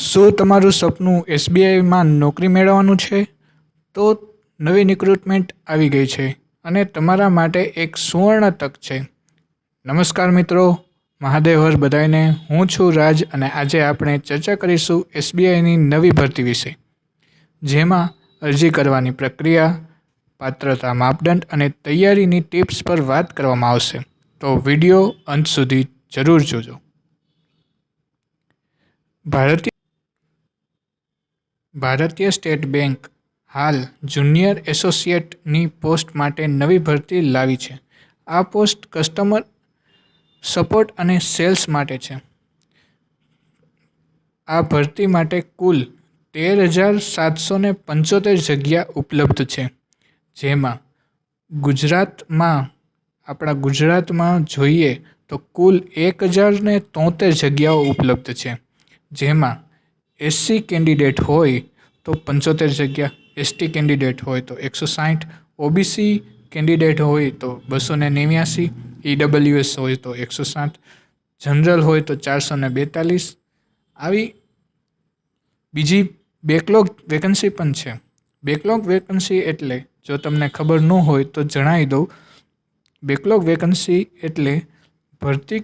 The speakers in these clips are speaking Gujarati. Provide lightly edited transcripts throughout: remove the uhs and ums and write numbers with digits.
શું તમારું સપનું એસબીઆઈમાં નોકરી મેળવવાનું છે? તો નવી રિક્રુટમેન્ટ આવી ગઈ છે અને તમારા માટે એક સુવર્ણ તક છે. નમસ્કાર મિત્રો, મહાદેવ હર બધાઈને. હું છું રાજ અને આજે આપણે ચર્ચા કરીશું એસબીઆઈની નવી ભરતી વિશે, જેમાં અરજી કરવાની પ્રક્રિયા, પાત્રતા માપદંડ અને તૈયારીની ટિપ્સ પર વાત કરવામાં આવશે. તો વિડીયો અંત સુધી જરૂર જોજો. ભારતીય સ્ટેટ બેંક હાલ જુનિયર એસોસિએટની પોસ્ટ માટે નવી ભરતી લાવી છે. આ પોસ્ટ કસ્ટમર સપોર્ટ અને સેલ્સ માટે છે. આ ભરતી માટે કુલ 13,775 જગ્યા ઉપલબ્ધ છે, જેમાં આપણા ગુજરાતમાં જોઈએ તો કુલ 1,073 જગ્યાઓ ઉપલબ્ધ છે, જેમાં એસસી કેન્ડિડેટ હોય તો 75 જગ્યા, એસટી કેન્ડિડેટ હોય તો 160, ઓબીસી કેન્ડિડેટ હોય તો 289, ઈડબ્લ્યુએસ હોય તો 160, જનરલ હોય તો 442. આવી બીજી બેકલોગ વેકન્સી પણ છે. બેકલોગ વેકન્સી એટલે, જો તમને ખબર ન હોય તો જણાવી દઉં, બેકલોગ વેકન્સી એટલે ભરતી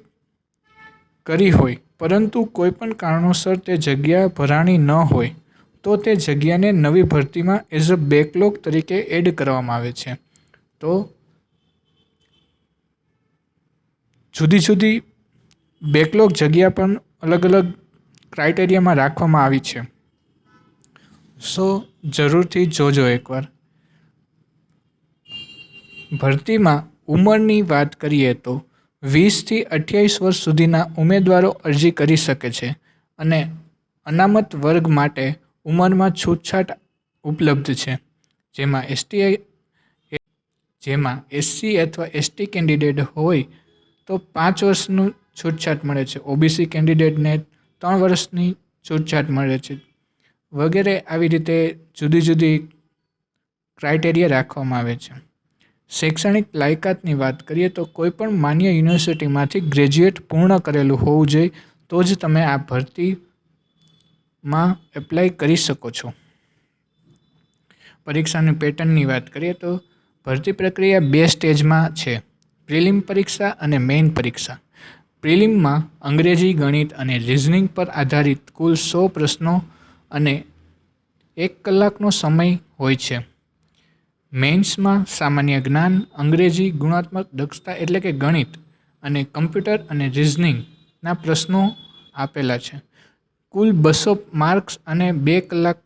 કરી હોય પરંતુ કોઈપણ કારણોસર તે જગ્યા ભરાણી ન હોય તો તે જગ્યાને નવી ભરતીમાં એઝ અ બેકલોગ તરીકે એડ કરવામાં આવે છે. તો જુદી જુદી બેકલોગ જગ્યા પણ અલગ અલગ ક્રાઇટેરિયામાં રાખવામાં આવી છે. સો જરૂરથી જોજો એકવાર. ભરતીમાં ઉંમરની વાત કરીએ તો 20થી 28 વર્ષ સુધીના ઉમેદવારો અરજી કરી શકે છે અને અનામત વર્ગ માટે ઉંમરમાં છૂટછાટ ઉપલબ્ધ છે, જેમાં એસસી અથવા એસટી કેન્ડિડેટ હોય તો 5 વર્ષનું છૂટછાટ મળે છે, ઓબીસી કેન્ડિડેટને 3 વર્ષની છૂટછાટ મળે છે વગેરે. આવી રીતે જુદી જુદી ક્રાઇટેરિયા રાખવામાં આવે છે. શૈક્ષણિક લાયકાતની વાત કરીએ તો કોઈપણ માન્ય યુનિવર્સિટીમાંથી ગ્રેજ્યુએટ પૂર્ણ કરેલું હોવું જોઈએ તો જ તમે આ ભરતીમાં એપ્લાય કરી શકો છો. પરીક્ષાની પેટર્નની વાત કરીએ તો ભરતી પ્રક્રિયા 2 સ્ટેજમાં છે: પ્રિલિમ પરીક્ષા અને મેઇન પરીક્ષા. પ્રિલિમમાં અંગ્રેજી, ગણિત અને રિઝનિંગ પર આધારિત કુલ 100 પ્રશ્નો અને 1 કલાકનો સમય હોય છે. મેઇન્સમાં સામાન્ય જ્ઞાન, અંગ્રેજી, ગુણાત્મક દક્ષતા એટલે કે ગણિત અને કમ્પ્યુટર અને રિઝનિંગના પ્રશ્નો આપેલા છે. કુલ 200 માર્ક્સ અને 2 કલાક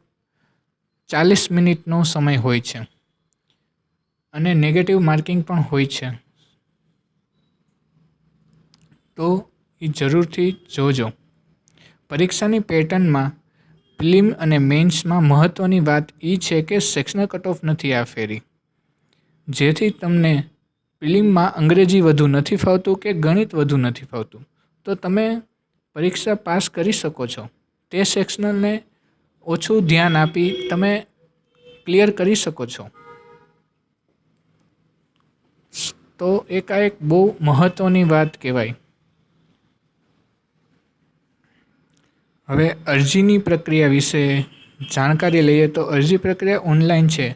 40 મિનિટનો સમય હોય છે અને નેગેટિવ માર્કિંગ પણ હોય છે. તો એ જરૂરથી જોજો. પરીક્ષાની પેટર્નમાં પ્રિલિમ અને મેઇન્સમાં મહત્ત્વની વાત એ છે કે સેક્શનલ કટ ઓફ નથી આ ફેરી, જેથી તમને પ્રિલિમમાં અંગ્રેજી વધુ નથી ફાવતું કે ગણિત વધુ નથી ફાવતું તો તમે પરીક્ષા પાસ કરી શકો છો. તે સેક્શનલને ઓછું ધ્યાન આપી તમે ક્લિયર કરી શકો છો. તો એકાએક બહુ મહત્ત્વની વાત કહેવાય. હવે અરજીની પ્રક્રિયા વિશે જાણકારી લઈએ તો અરજી પ્રક્રિયા ઓનલાઈન છે.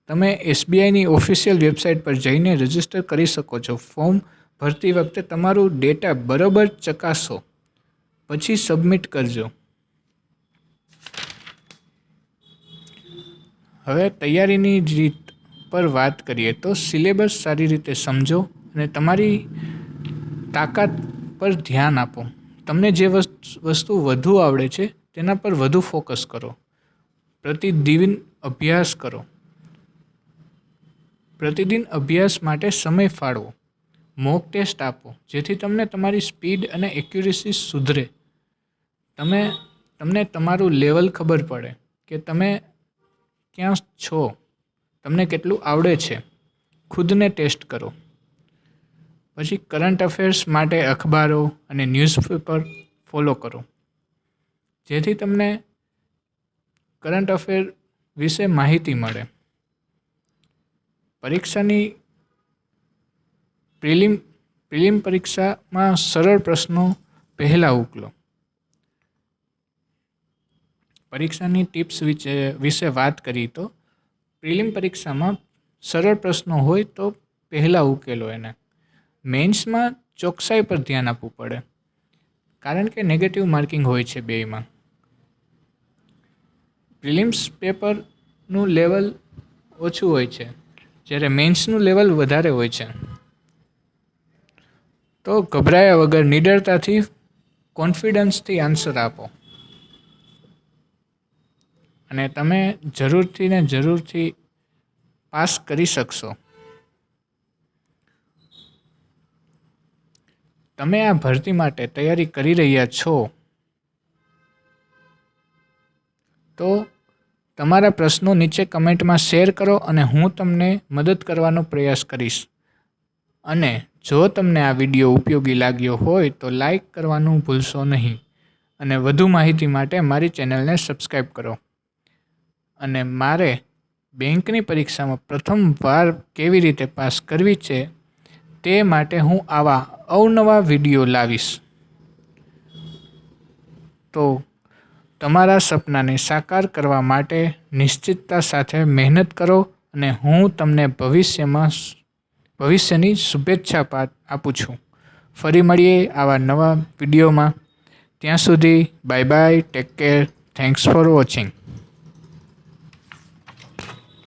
તમે એસબીઆઈની ઓફિશિયલ વેબસાઇટ પર જઈને રજિસ્ટર કરી શકો છો. ફોર્મ ભરતી વખતે તમારું ડેટા બરાબર ચકાસો પછી સબમિટ કરજો. હવે તૈયારીની રીત પર વાત કરીએ તો સિલેબસ સારી રીતે સમજો અને તમારી તાકાત પર ધ્યાન આપો. તમને જે વસ્તુ વધુ આવડે છે તેના પર વધુ ફોકસ કરો. પ્રતિદિન અભ્યાસ કરો. પ્રતિદિન અભ્યાસ માટે સમય ફાળવો. મોક ટેસ્ટ આપો જેથી તમને તમારી સ્પીડ અને એક્યુરેસી સુધરે. તમને તમારું લેવલ ખબર પડે કે તમે ક્યાં છો, તમને કેટલું આવડે છે. ખુદને ટેસ્ટ કરો. પછી કરંટ અફેર્સ માટે અખબારો અને ન્યૂઝપેપર ફોલો કરો, જેથી તમને કરંટ અફેર વિશે માહિતી મળે. પરીક્ષાની પ્રિલિમ પરીક્ષામાં સરળ પ્રશ્નો પહેલાં ઉકેલો. પરીક્ષાની ટિપ્સ વિશે વાત કરી તો પ્રિલિમ પરીક્ષામાં સરળ પ્રશ્નો હોય તો પહેલાં ઉકેલો એને. મેન્સમાં ચોકસાઈ પર ધ્યાન આપવું પડે, કારણ કે નેગેટિવ માર્કિંગ હોય છે બેયમાં. પ્રિલિમ્સ પેપરનું લેવલ ઓછું હોય છે, જ્યારે મેન્સનું લેવલ વધારે હોય છે. તો ગભરાયા વગર નિડરતાથી, કોન્ફિડન્સથી આન્સર આપો અને તમે જરૂરથી પાસ કરી શકશો. તમે આ ભરતી માટે તૈયારી કરી રહ્યા છો તો તમારા પ્રશ્નો નીચે કમેન્ટમાં શેર કરો અને હું તમને મદદ કરવાનો પ્રયાસ કરીશ. અને જો તમને આ વિડીયો ઉપયોગી લાગ્યો હોય તો લાઈક કરવાનું ભૂલશો નહીં અને વધુ માહિતી માટે મારી ચેનલને સબસ્ક્રાઈબ કરો. અને મારે બેંકની પરીક્ષામાં પ્રથમ વાર કેવી રીતે પાસ કરવી છે તે માટે હું આવા અવનવા વિડીયો લાવીશ. તો તમારા સપનાને સાકાર કરવા માટે નિશ્ચિતતા સાથે મહેનત કરો અને હું તમને ભવિષ્યની શુભેચ્છા આપું છું. ફરી મળીએ આવા નવા વિડીયોમાં. ત્યાં સુધી bye bye, take care, thanks for watching.